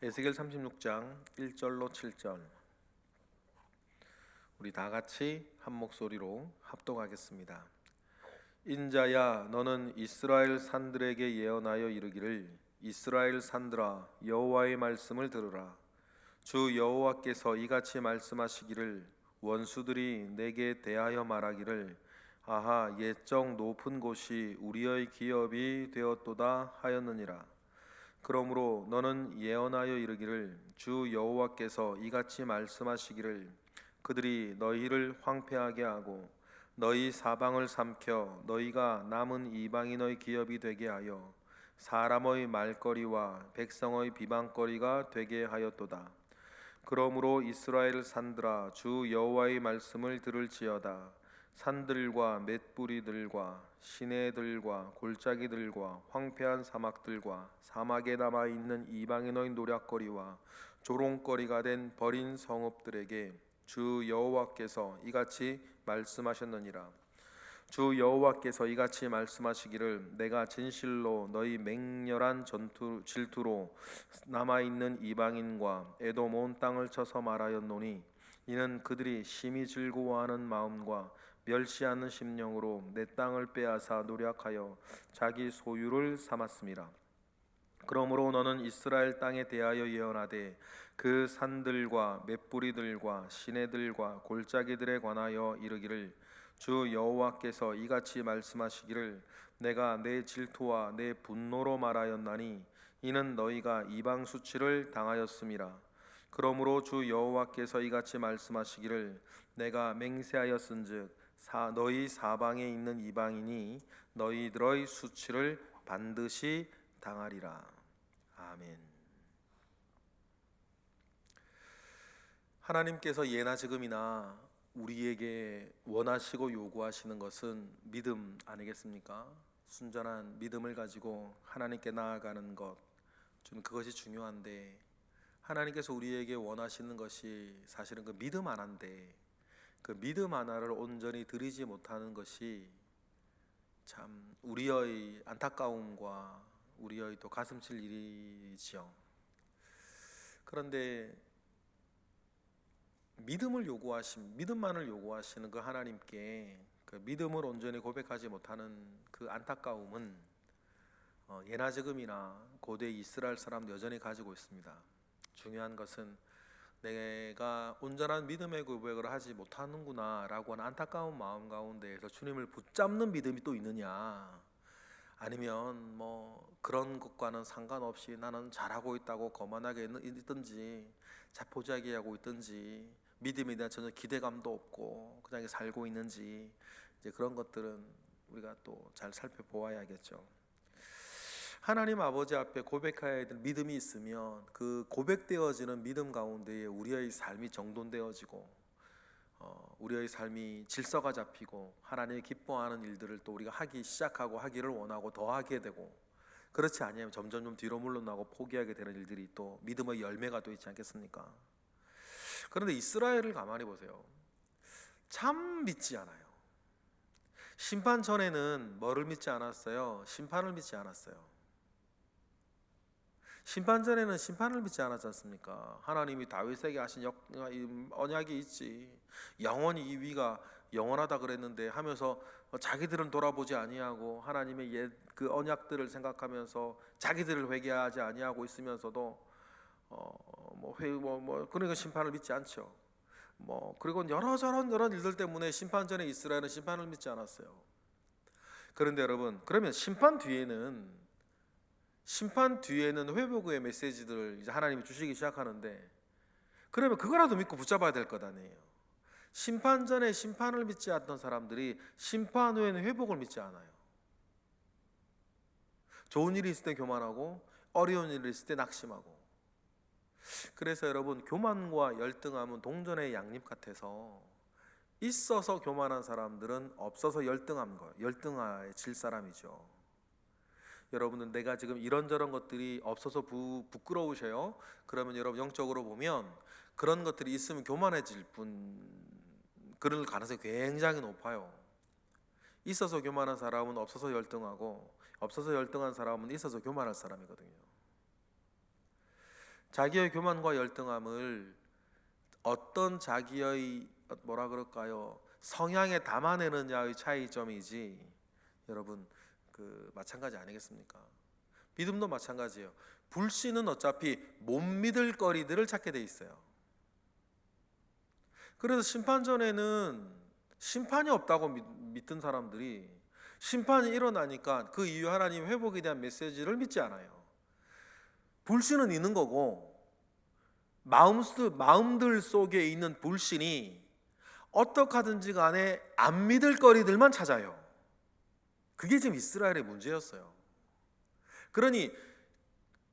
에스겔 36장 1절로 7절 우리 다 같이 한 목소리로 합독하겠습니다. 인자야, 너는 이스라엘 산들에게 예언하여 이르기를, 이스라엘 산들아, 여호와의 말씀을 들으라. 주 여호와께서 이같이 말씀하시기를, 원수들이 내게 대하여 말하기를, 아하, 옛적 높은 곳이 우리의 기업이 되었도다 하였느니라. 그러므로 너는 예언하여 이르기를, 주 여호와께서 이같이 말씀하시기를, 그들이 너희를 황폐하게 하고 너희 사방을 삼켜 너희가 남은 이방인의 기업이 되게 하여 사람의 말거리와 백성의 비방거리가 되게 하였도다. 그러므로 이스라엘 산들아, 주 여호와의 말씀을 들을지어다. 산들과 맷뿌리들과 시내들과 골짜기들과 황폐한 사막들과 사막에 남아 있는 이방인의 노략거리와 조롱거리가 된 버린 성읍들에게 주 여호와께서 이같이 말씀하셨느니라. 주 여호와께서 이같이 말씀하시기를, 내가 진실로 너희 맹렬한 질투로 남아있는 이방인과 에돔 온 땅을 쳐서 말하였노니, 이는 그들이 심히 즐거워하는 마음과 멸시하는 심령으로 내 땅을 빼앗아 노략하여 자기 소유를 삼았음이라. 그러므로 너는 이스라엘 땅에 대하여 예언하되, 그 산들과 맷뿌리들과 시내들과 골짜기들에 관하여 이르기를, 주 여호와께서 이같이 말씀하시기를, 내가 내 질투와 내 분노로 말하였나니 이는 너희가 이방 수치를 당하였음이라. 그러므로 주 여호와께서 이같이 말씀하시기를, 내가 맹세하였은즉 너희 사방에 있는 이방인이 너희들의 수치를 반드시 당하리라. 아멘. 하나님께서 예나 지금이나 우리에게 원하시고 요구하시는 것은 믿음 아니겠습니까? 순전한 믿음을 가지고 하나님께 나아가는 것, 저는 그것이 중요한데, 하나님께서 우리에게 원하시는 것이 사실은 그 믿음 하나인데, 그 믿음 하나를 온전히 드리지 못하는 것이 참 우리의 안타까움과 우리의 또 가슴칠 일이지요. 그런데 믿음만을 요구하시는 그 하나님께 그 믿음을 온전히 고백하지 못하는 그 안타까움은 예나 지금이나 고대 이스라엘 사람도 여전히 가지고 있습니다. 중요한 것은 내가 온전한 믿음의 고백을 하지 못하는구나 라고 하는 안타까운 마음 가운데에서 주님을 붙잡는 믿음이 또 있느냐, 아니면 그런 것과는 상관없이 나는 잘하고 있다고 거만하게 있든지 자포자기하고 있든지 믿음에 대한 전혀 기대감도 없고 그냥 살고 있는지, 이제 그런 것들은 우리가 또 잘 살펴보아야겠죠. 하나님 아버지 앞에 고백해야 될 믿음이 있으면 그 고백되어지는 믿음 가운데에 우리의 삶이 정돈되어지고 우리의 삶이 질서가 잡히고 하나님이 기뻐하는 일들을 또 우리가 하기 시작하고 하기를 원하고 더 하게 되고, 그렇지 아니하면 점점 좀 뒤로 물러나고 포기하게 되는 일들이 또 믿음의 열매가 또 있지 않겠습니까? 그런데 이스라엘을 가만히 보세요. 참 믿지 않아요. 심판 전에는 뭐를 믿지 않았어요? 심판을 믿지 않았어요. 심판 전에는 심판을 믿지 않았지 않습니까? 하나님이 다윗에게 하신 언약이 있지, 영원히 이 위가 영원하다 그랬는데 하면서 자기들은 돌아보지 아니하고 하나님의 그 언약들을 생각하면서 자기들을 회개하지 아니하고 있으면서도 그러니까 심판을 믿지 않죠. 그리고 여러 일들 때문에 심판 전에 이스라엘은 심판을 믿지 않았어요. 그런데 여러분, 그러면 심판 뒤에는 회복의 메시지들을 이제 하나님이 주시기 시작하는데, 그러면 그거라도 믿고 붙잡아야 될 것 아니에요. 심판 전에 심판을 믿지 않던 사람들이 심판 후에는 회복을 믿지 않아요. 좋은 일이 있을 때 교만하고 어려운 일이 있을 때 낙심하고. 그래서 여러분, 교만과 열등함은 동전의 양립 같아서 있어서 교만한 사람들은 없어서 열등해질 사람이죠. 여러분은 내가 지금 이런저런 것들이 없어서 부끄러우셔요? 그러면 여러분 영적으로 보면 그런 것들이 있으면 교만해질 그럴 가능성이 굉장히 높아요. 있어서 교만한 사람은 없어서 열등하고, 없어서 열등한 사람은 있어서 교만할 사람이거든요. 자기의 교만과 열등함을 어떤 자기의 뭐라 그럴까요? 성향에 담아내느냐의 차이점이지, 여러분 마찬가지 아니겠습니까? 믿음도 마찬가지예요. 불신은 어차피 못 믿을 거리들을 찾게 돼 있어요. 그래서 심판 전에는 심판이 없다고 믿던 사람들이 심판이 일어나니까 그 이후 하나님 회복에 대한 메시지를 믿지 않아요. 불신은 있는 거고, 마음들 속에 있는 불신이 어떻게든지 간에 안 믿을 거리들만 찾아요. 그게 지금 이스라엘의 문제였어요. 그러니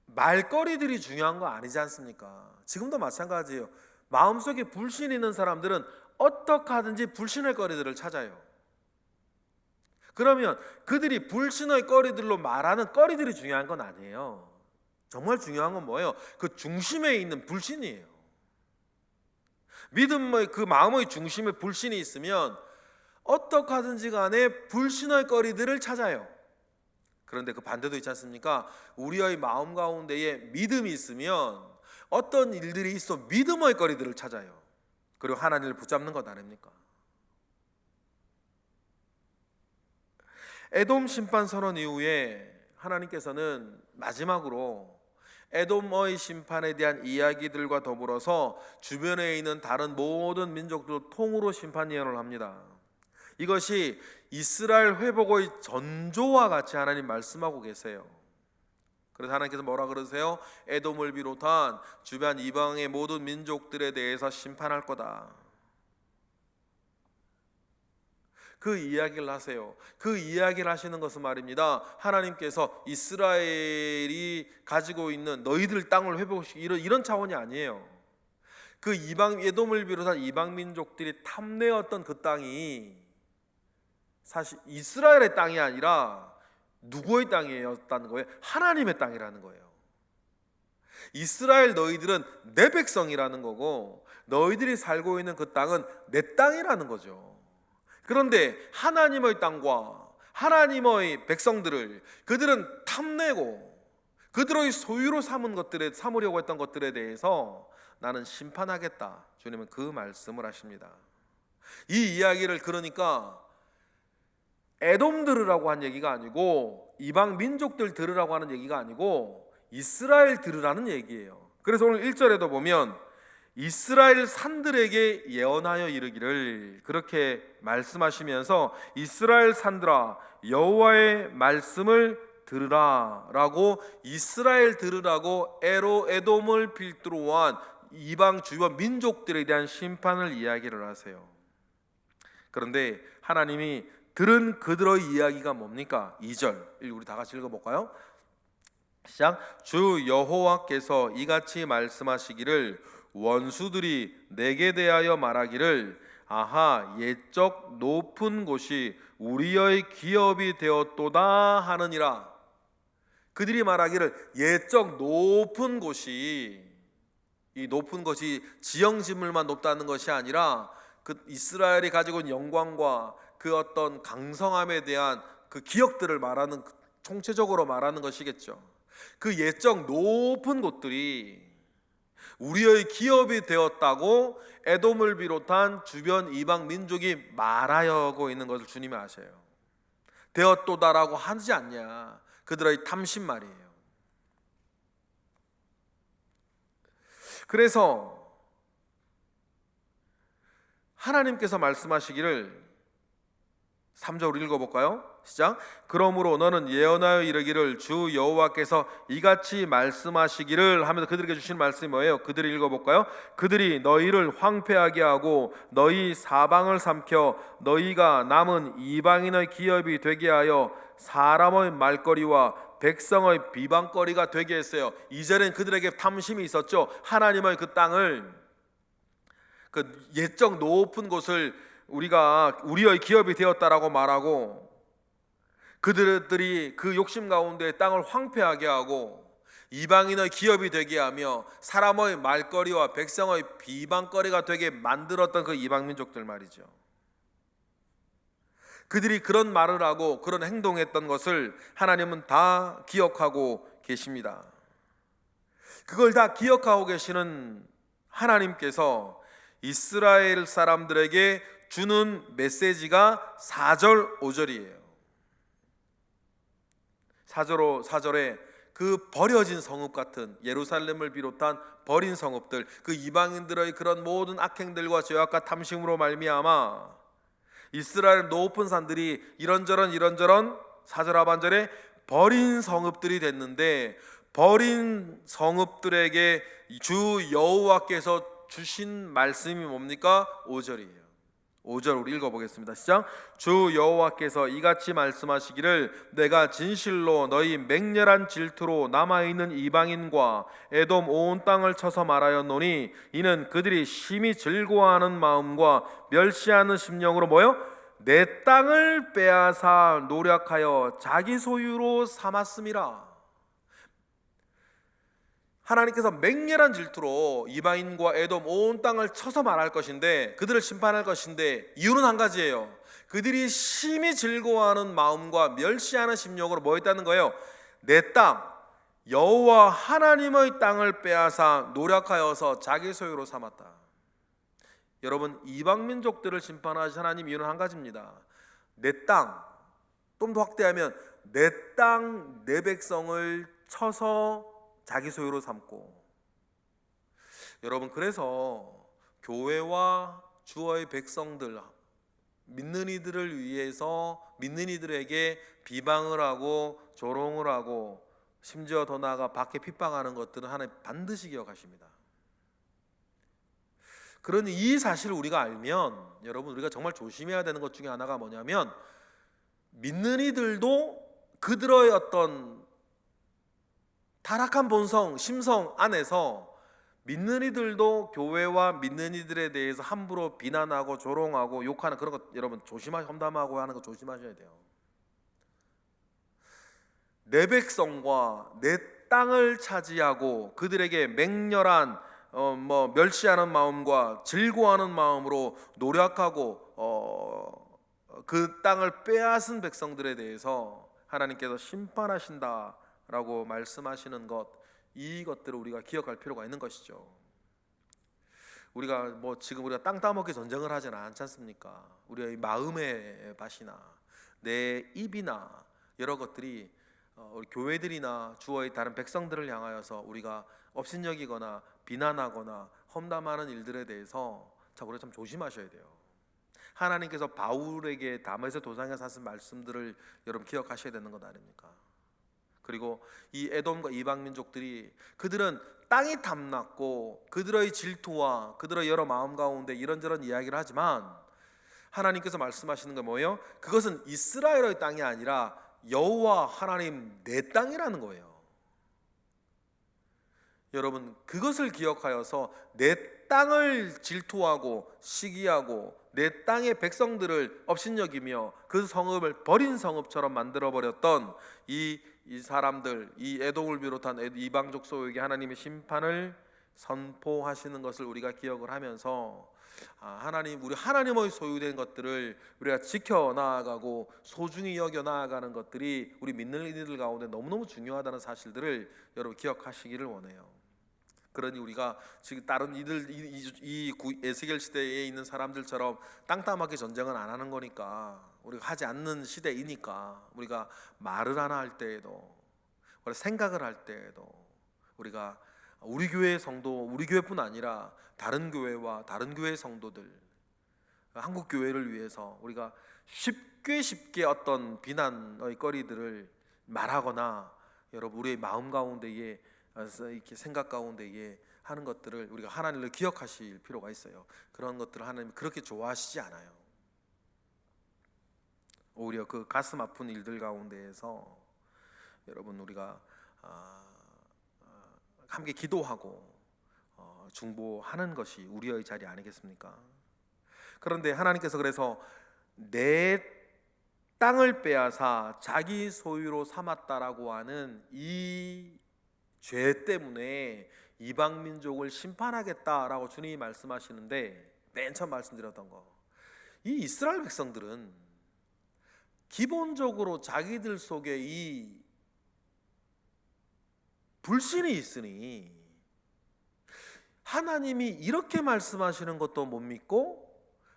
말거리들이 중요한 거 아니지 않습니까? 지금도 마찬가지예요. 마음속에 불신이 있는 사람들은 어떻게든지 불신의 거리들을 찾아요. 그러면 그들이 불신의 거리들로 말하는 거리들이 중요한 건 아니에요. 정말 중요한 건 뭐예요? 그 중심에 있는 불신이에요. 믿음의 그 마음의 중심에 불신이 있으면 어떻게든지 간에 불신의 거리들을 찾아요. 그런데 그 반대도 있지 않습니까? 우리의 마음 가운데에 믿음이 있으면 어떤 일들이 있어 믿음의 거리들을 찾아요. 그리고 하나님을 붙잡는 것 아닙니까? 에돔 심판 선언 이후에 하나님께서는 마지막으로 에돔의 심판에 대한 이야기들과 더불어서 주변에 있는 다른 모든 민족들 통으로 심판 예언을 합니다. 이것이 이스라엘 회복의 전조와 같이 하나님 말씀하고 계세요. 그래서 하나님께서 뭐라 그러세요? 에돔을 비롯한 주변 이방의 모든 민족들에 대해서 심판할 거다. 그 이야기를 하세요. 그 이야기를 하시는 것은 말입니다, 하나님께서 이스라엘이 가지고 있는 너희들 땅을 회복시키기 이런 차원이 아니에요. 그 이방 에돔을 비롯한 이방 민족들이 탐내었던 그 땅이 사실 이스라엘의 땅이 아니라 누구의 땅이었다는 거예요? 하나님의 땅이라는 거예요. 이스라엘 너희들은 내 백성이라는 거고 너희들이 살고 있는 그 땅은 내 땅이라는 거죠. 그런데 하나님의 땅과 하나님의 백성들을 그들은 탐내고 그들의 소유로 삼으려고 했던 것들에 대해서 나는 심판하겠다, 주님은 그 말씀을 하십니다. 이 이야기를 그러니까 에돔 들으라고 한 얘기가 아니고 이방 민족들 들으라고 하는 얘기가 아니고 이스라엘 들으라는 얘기예요. 그래서 오늘 1절에도 보면 이스라엘 산들에게 예언하여 이르기를 그렇게 말씀하시면서 이스라엘 산들아 여호와의 말씀을 들으라 라고, 이스라엘 들으라고 에돔을 필두로 한 이방 주변 민족들에 대한 심판을 이야기를 하세요. 그런데 하나님이 들은 그들의 이야기가 뭡니까? 2절 우리 다 같이 읽어볼까요? 시작. 주 여호와께서 이같이 말씀하시기를 원수들이 내게 대하여 말하기를 아하 옛적 높은 곳이 우리의 기업이 되었도다 하느니라. 그들이 말하기를 옛적 높은 곳이, 이 높은 것이 지형지물만 높다는 것이 아니라 그 이스라엘이 가지고 있는 영광과 그 어떤 강성함에 대한 그 기억들을 말하는, 총체적으로 말하는 것이겠죠. 그 옛적 높은 곳들이 우리의 기업이 되었다고 에돔을 비롯한 주변 이방 민족이 말하고 있는 것을 주님이 아셔요. 되었도다라고 하지 않냐, 그들의 탐심 말이에요. 그래서 하나님께서 말씀하시기를 3절 우리 읽어볼까요? 시작. 그러므로 너는 예언하여 이르기를 주 여호와께서 이같이 말씀하시기를 하면서 그들에게 주신 말씀이 뭐예요? 그들이 읽어볼까요? 그들이 너희를 황폐하게 하고 너희 사방을 삼켜 너희가 남은 이방인의 기업이 되게 하여 사람의 말거리와 백성의 비방거리가 되게 했어요. 이전엔 그들에게 탐심이 있었죠. 하나님의 그 땅을, 그 옛적 높은 곳을 우리가 우리의 기업이 되었다라고 말하고 그들이 그 욕심 가운데 땅을 황폐하게 하고 이방인의 기업이 되게 하며 사람의 말거리와 백성의 비방거리가 되게 만들었던 그 이방 민족들 말이죠. 그들이 그런 말을 하고 그런 행동했던 것을 하나님은 다 기억하고 계십니다. 그걸 다 기억하고 계시는 하나님께서 이스라엘 사람들에게 주는 메시지가 4절 5절이에요. 4절에 그 버려진 성읍 같은 예루살렘을 비롯한 버린 성읍들, 그 이방인들의 그런 모든 악행들과 죄악과 탐심으로 말미암아 이스라엘 높은 산들이 이런저런 4절 하반절에 버린 성읍들이 됐는데, 버린 성읍들에게 주 여호와께서 주신 말씀이 뭡니까? 5절이에요. 5절 우리 읽어보겠습니다. 시작. 주 여호와께서 이같이 말씀하시기를 내가 진실로 너희 맹렬한 질투로 남아있는 이방인과 에돔 온 땅을 쳐서 말하였노니 이는 그들이 심히 즐거워하는 마음과 멸시하는 심령으로 뭐요? 내 땅을 빼앗아 노력하여 자기 소유로 삼았음이라. 하나님께서 맹렬한 질투로 이방인과 에돔 온 땅을 쳐서 말할 것인데, 그들을 심판할 것인데, 이유는 한 가지예요. 그들이 심히 즐거워하는 마음과 멸시하는 심령으로 뭐 했다는 거예요? 내 땅, 여호와 하나님의 땅을 빼앗아 노력하여서 자기 소유로 삼았다. 여러분, 이방 민족들을 심판하신 하나님 이유는 한 가지입니다. 내 땅, 좀 더 확대하면 내 땅, 내 백성을 쳐서 자기 소유로 삼고. 여러분, 그래서 교회와 주의 백성들, 믿는 이들을 위해서 믿는 이들에게 비방을 하고 조롱을 하고 심지어 더 나아가 밖에 핍박하는 것들은 하나님 반드시 기억하십니다. 그러니 이 사실을 우리가 알면, 여러분, 우리가 정말 조심해야 되는 것 중에 하나가 뭐냐면, 믿는 이들도 그들의 어떤 타락한 본성, 심성 안에서 믿는 이들도 교회와 믿는 이들에 대해서 함부로 비난하고 조롱하고 욕하는 그런 것, 여러분 험담하고 하는 거 조심하셔야 돼요. 내 백성과 내 땅을 차지하고 그들에게 맹렬한 멸시하는 마음과 즐거워하는 마음으로 노력하고 그 땅을 빼앗은 백성들에 대해서 하나님께서 심판하신다라고 말씀하시는 것, 이것들을 우리가 기억할 필요가 있는 것이죠. 우리가 지금 우리가 땅 따먹기 전쟁을 하지는 않지 않습니까? 우리의 마음의 밭이나 내 입이나 여러 것들이 우리 교회들이나 주의 다른 백성들을 향하여서 우리가 업신여기거나 비난하거나 험담하는 일들에 대해서 우리가 참 조심하셔야 돼요. 하나님께서 바울에게 담에서 도상에서 하신 말씀들을 여러분 기억하셔야 되는 것 아닙니까? 그리고 이 에돔과 이방 민족들이, 그들은 땅이 탐났고 그들의 질투와 그들의 여러 마음 가운데 이런저런 이야기를 하지만, 하나님께서 말씀하시는 게 뭐예요? 그것은 이스라엘의 땅이 아니라 여호와 하나님 내 땅이라는 거예요. 여러분, 그것을 기억하여서 내 땅을 질투하고 시기하고 내 땅의 백성들을 업신여기며 그 성읍을 버린 성읍처럼 만들어버렸던 이 사람들, 이 에돔을 비롯한 이방 족속에게 하나님의 심판을 선포하시는 것을 우리가 기억을 하면서, 우리 하나님의 소유된 것들을 우리가 지켜 나아가고 소중히 여겨 나아가는 것들이 우리 믿는 이들 가운데 너무너무 중요하다는 사실들을 여러분 기억하시기를 원해요. 그러니 우리가 지금 다른 이들 이 에스겔 시대에 있는 사람들처럼 땅 따먹기 전쟁은 안 하는 거니까, 우리가 하지 않는 시대이니까, 우리가 말을 하나 할 때에도, 생각을 할 때에도 우리가 우리 교회 성도, 우리 교회뿐 아니라 다른 교회와 다른 교회 성도들, 한국 교회를 위해서 우리가 쉽게 어떤 비난의 거리들을 말하거나, 여러분 우리의 마음 가운데에 이렇게 생각 가운데에 하는 것들을 우리가 하나님을 기억하실 필요가 있어요. 그런 것들을 하나님 그렇게 좋아하시지 않아요. 오히려 그 가슴 아픈 일들 가운데에서 여러분 우리가 함께 기도하고 중보하는 것이 우리의 자리 아니겠습니까? 그런데 하나님께서 그래서 내 땅을 빼앗아 자기 소유로 삼았다라고 하는 이 죄 때문에 이방 민족을 심판하겠다라고 주님이 말씀하시는데, 맨 처음 말씀드렸던 거, 이 이스라엘 백성들은 기본적으로 자기들 속에 이 불신이 있으니 하나님이 이렇게 말씀하시는 것도 못 믿고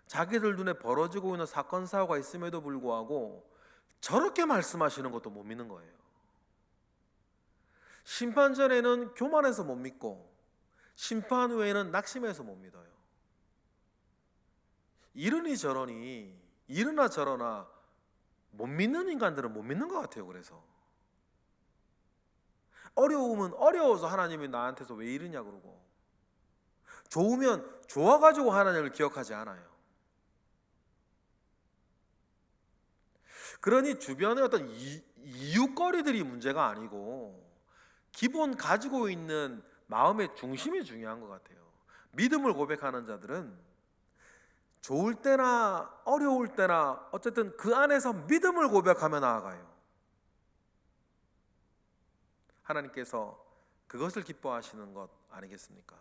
자기들 눈에 벌어지고 있는 사건 사고가 있음에도 불구하고 저렇게 말씀하시는 것도 못 믿는 거예요. 심판 전에는 교만해서 못 믿고 심판 후에는 낙심해서 못 믿어요. 이러니 저러니 이러나 저러나 못 믿는 인간들은 못 믿는 것 같아요. 그래서 어려우면 어려워서 하나님이 나한테서 왜 이러냐 그러고, 좋으면 좋아가지고 하나님을 기억하지 않아요. 그러니 주변의 어떤 이유거리들이 문제가 아니고 기본 가지고 있는 마음의 중심이 중요한 것 같아요. 믿음을 고백하는 자들은 좋을 때나 어려울 때나 어쨌든 그 안에서 믿음을 고백하며 나아가요. 하나님께서 그것을 기뻐하시는 것 아니겠습니까?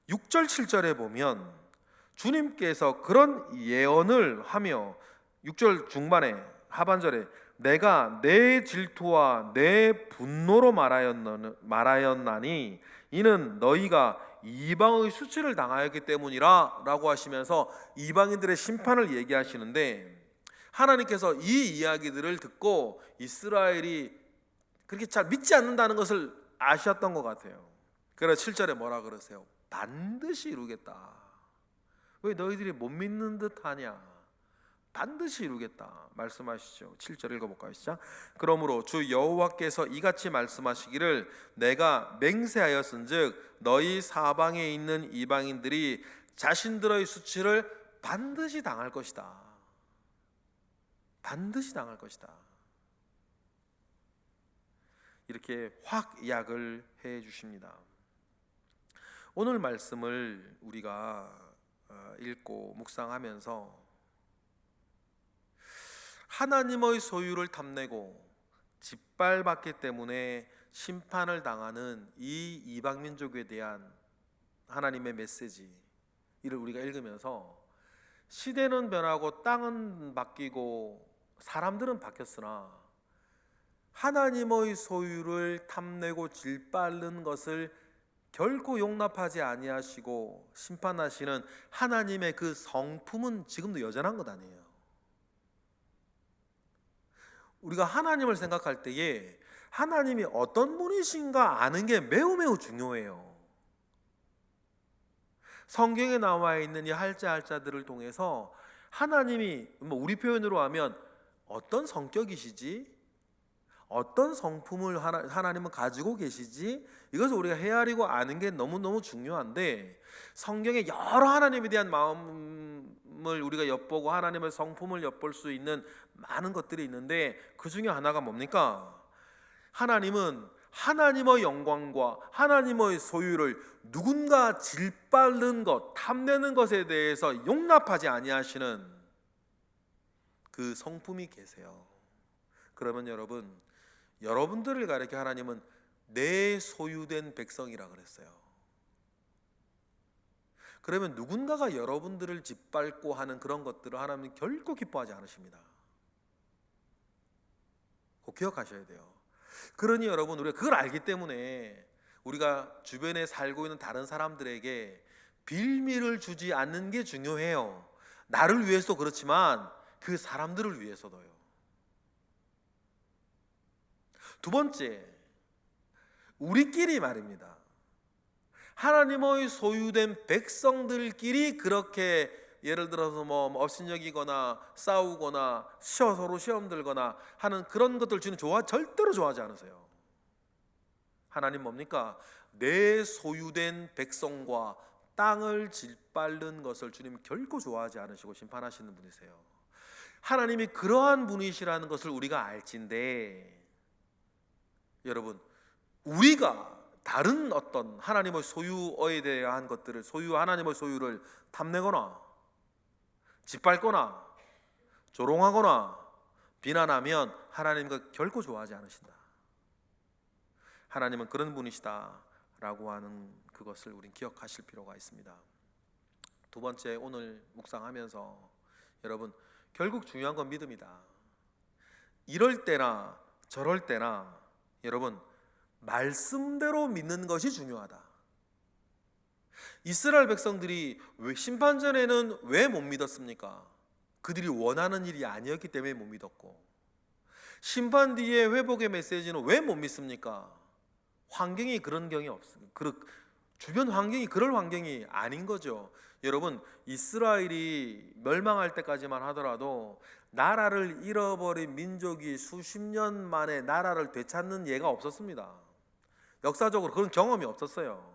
6절 7절에 보면 주님께서 그런 예언을 하며 6절 중반에 하반절에 내가 내 질투와 내 분노로 말하였나니 이는 너희가 이방의 수치를 당하였기 때문이라 라고 하시면서 이방인들의 심판을 얘기하시는데, 하나님께서 이 이야기들을 듣고 이스라엘이 그렇게 잘 믿지 않는다는 것을 아셨던 것 같아요. 그래서 7절에 뭐라 그러세요? 반드시 이루겠다. 왜 너희들이 못 믿는 듯 하냐? 반드시 이루겠다 말씀하시죠. 7절 읽어볼까요? 시작. 그러므로 주 여호와께서 이같이 말씀하시기를 내가 맹세하였은즉 너희 사방에 있는 이방인들이 자신들의 수치를 반드시 당할 것이다. 반드시 당할 것이다. 이렇게 확약을 해 주십니다. 오늘 말씀을 우리가 읽고 묵상하면서 하나님의 소유를 탐내고 짓밟았기 때문에 심판을 당하는 이 이방 민족에 대한 하나님의 메시지, 이를 우리가 읽으면서 시대는 변하고 땅은 바뀌고 사람들은 바뀌었으나 하나님의 소유를 탐내고 짓밟는 것을 결코 용납하지 아니하시고 심판하시는 하나님의 그 성품은 지금도 여전한 것 아니에요. 우리가 하나님을 생각할 때에 하나님이 어떤 분이신가 아는 게 매우 매우 중요해요. 성경에 나와 있는 이 할자들을 통해서 하나님이 우리 표현으로 하면 어떤 성격이시지? 어떤 성품을 하나님은 가지고 계시지? 이것을 우리가 헤아리고 아는 게 너무너무 중요한데, 성경에 여러 하나님에 대한 마음을 우리가 엿보고 하나님의 성품을 엿볼 수 있는 많은 것들이 있는데 그 중에 하나가 뭡니까? 하나님은 하나님의 영광과 하나님의 소유를 누군가 짓밟는 것, 탐내는 것에 대해서 용납하지 아니하시는 그 성품이 계세요. 그러면 여러분들을 가리켜 하나님은 내 소유된 백성이라 그랬어요. 그러면 누군가가 여러분들을 짓밟고 하는 그런 것들을 하나님은 결코 기뻐하지 않으십니다. 꼭 기억하셔야 돼요. 그러니 여러분, 우리가 그걸 알기 때문에 우리가 주변에 살고 있는 다른 사람들에게 빌미를 주지 않는 게 중요해요. 나를 위해서도 그렇지만 그 사람들을 위해서도요. 두 번째, 우리끼리 말입니다. 하나님의 소유된 백성들끼리 그렇게 예를 들어서 업신여기거나 싸우거나 서로 시험 들거나 하는 그런 것들 주님 절대로 좋아하지 않으세요. 하나님 뭡니까? 내 소유된 백성과 땅을 짓밟는 것을 주님 결코 좋아하지 않으시고 심판하시는 분이세요. 하나님이 그러한 분이시라는 것을 우리가 알진데, 여러분, 우리가 다른 어떤 하나님의 소유에 대한 것들을 하나님의 소유를 탐내거나 짓밟거나 조롱하거나 비난하면 하나님과 결코 좋아하지 않으신다. 하나님은 그런 분이시다라고 하는 그것을 우린 기억하실 필요가 있습니다. 두 번째, 오늘 묵상하면서 여러분, 결국 중요한 건 믿음이다. 이럴 때나 저럴 때나 여러분, 말씀대로 믿는 것이 중요하다. 이스라엘 백성들이 심판전에는 왜 못 믿었습니까? 그들이 원하는 일이 아니었기 때문에 못 믿었고, 심판 뒤에 회복의 메시지는 왜 못 믿습니까? 환경이 그런 경이 없습니다. 주변 환경이 그럴 환경이 아닌 거죠. 여러분, 이스라엘이 멸망할 때까지만 하더라도 나라를 잃어버린 민족이 수십 년 만에 나라를 되찾는 예가 없었습니다. 역사적으로 그런 경험이 없었어요.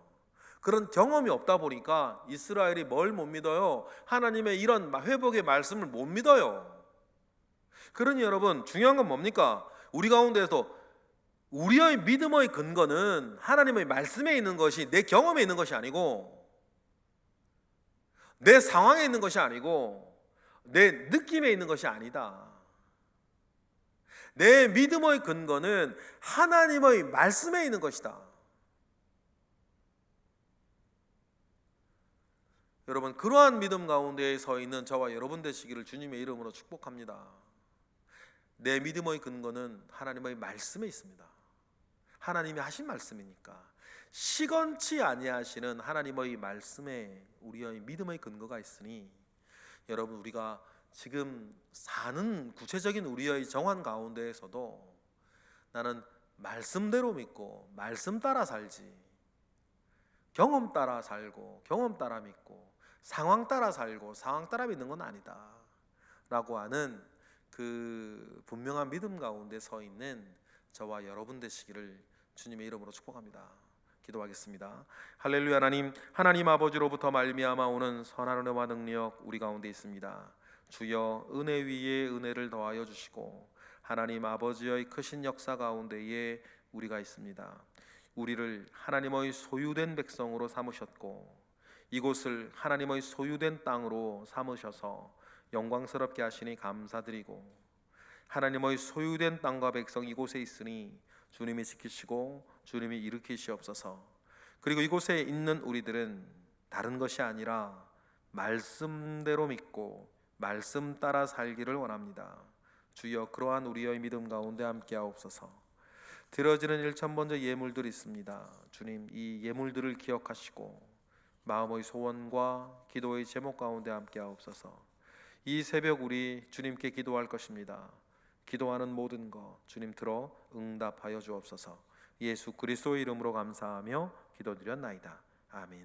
그런 경험이 없다 보니까 이스라엘이 뭘 못 믿어요? 하나님의 이런 회복의 말씀을 못 믿어요. 그러니 여러분, 중요한 건 뭡니까? 우리 가운데서 우리의 믿음의 근거는 하나님의 말씀에 있는 것이, 내 경험에 있는 것이 아니고, 내 상황에 있는 것이 아니고, 내 느낌에 있는 것이 아니다. 내 믿음의 근거는 하나님의 말씀에 있는 것이다. 여러분, 그러한 믿음 가운데에 서 있는 저와 여러분 되시기를 주님의 이름으로 축복합니다. 내 믿음의 근거는 하나님의 말씀에 있습니다. 하나님이 하신 말씀이니까 시건치 아니하시는 하나님의 말씀에 우리의 믿음의 근거가 있으니, 여러분, 우리가 지금 사는 구체적인 우리의 정황 가운데에서도 나는 말씀대로 믿고 말씀 따라 살지, 경험 따라 살고 경험 따라 믿고 상황 따라 살고 상황 따라 믿는 건 아니다 라고 하는 그 분명한 믿음 가운데 서 있는 저와 여러분 되시기를 주님의 이름으로 축복합니다. 기도하겠습니다. 할렐루야. 하나님 아버지로부터 말미암아 오는 선한 은혜와 능력 우리 가운데 있습니다. 주여, 은혜 위에 은혜를 더하여 주시고 하나님 아버지의 크신 역사 가운데에 우리가 있습니다. 우리를 하나님의 소유된 백성으로 삼으셨고 이곳을 하나님의 소유된 땅으로 삼으셔서 영광스럽게 하시니 감사드리고, 하나님의 소유된 땅과 백성 이곳에 있으니 주님이 지키시고 주님이 일으키시옵소서. 그리고 이곳에 있는 우리들은 다른 것이 아니라 말씀대로 믿고 말씀 따라 살기를 원합니다. 주여, 그러한 우리의 믿음 가운데 함께하옵소서. 드려지는 1,000번째 예물들이 있습니다. 주님, 이 예물들을 기억하시고 마음의 소원과 기도의 제목 가운데 함께하옵소서. 이 새벽 우리 주님께 기도할 것입니다. 기도하는 모든 것 주님 들어 응답하여 주옵소서. 예수 그리스도의 이름으로 감사하며 기도드렸나이다. 아멘.